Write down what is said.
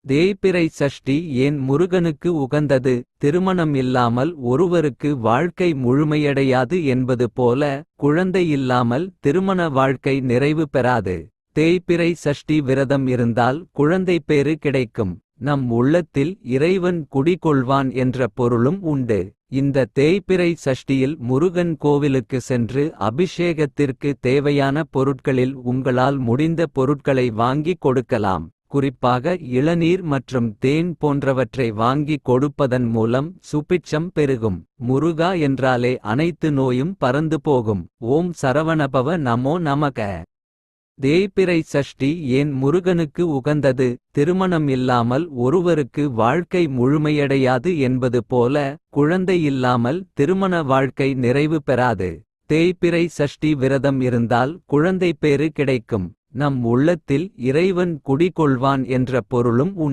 தேய்பிறை சஷ்டி ஏன் முருகனுக்கு உகந்தது. திருமணம் இல்லாமல் ஒருவருக்கு வாழ்க்கை முழுமையடையாது என்பது போல. குழந்தை இல்லாமல் திருமண வாழ்க்கை நிறைவு பெறாது. தேய்பிறை சஷ்டி விரதம் இருந்தால் குழந்தை பேறு கிடைக்கும். நம் உள்ளத்தில் இறைவன் குடிகொள்வான் என்ற பொருளும் உண்டு. இந்த தேய்பிறை சஷ்டியில் முருகன் கோவிலுக்கு சென்று அபிஷேகத்திற்கு தேவையான பொருட்களில் உங்களால் முடிந்த பொருட்களை வாங்கிக் கொடுக்கலாம். குறிப்பாக இளநீர் மற்றும் தேன் போன்றவற்றை வாங்கி கொடுப்பதன் மூலம் சுபிட்சம் பெருகும். முருகா என்றாலே அனைத்து நோயும் பறந்து போகும். ஓம் சரவணபவ நமோ நமக. தேய்பிறை சஷ்டி ஏன் முருகனுக்கு உகந்தது. திருமணம் இல்லாமல் ஒருவருக்கு வாழ்க்கை முழுமையடையாது என்பது போல. குழந்தை இல்லாமல் திருமண வாழ்க்கை நிறைவு பெறாது. தேய்பிறை சஷ்டி விரதம் இருந்தால் குழந்தை பேறு கிடைக்கும். நம் உள்ளத்தில் இறைவன் குடிகொள்வான் என்ற பொருளும் உண்டு.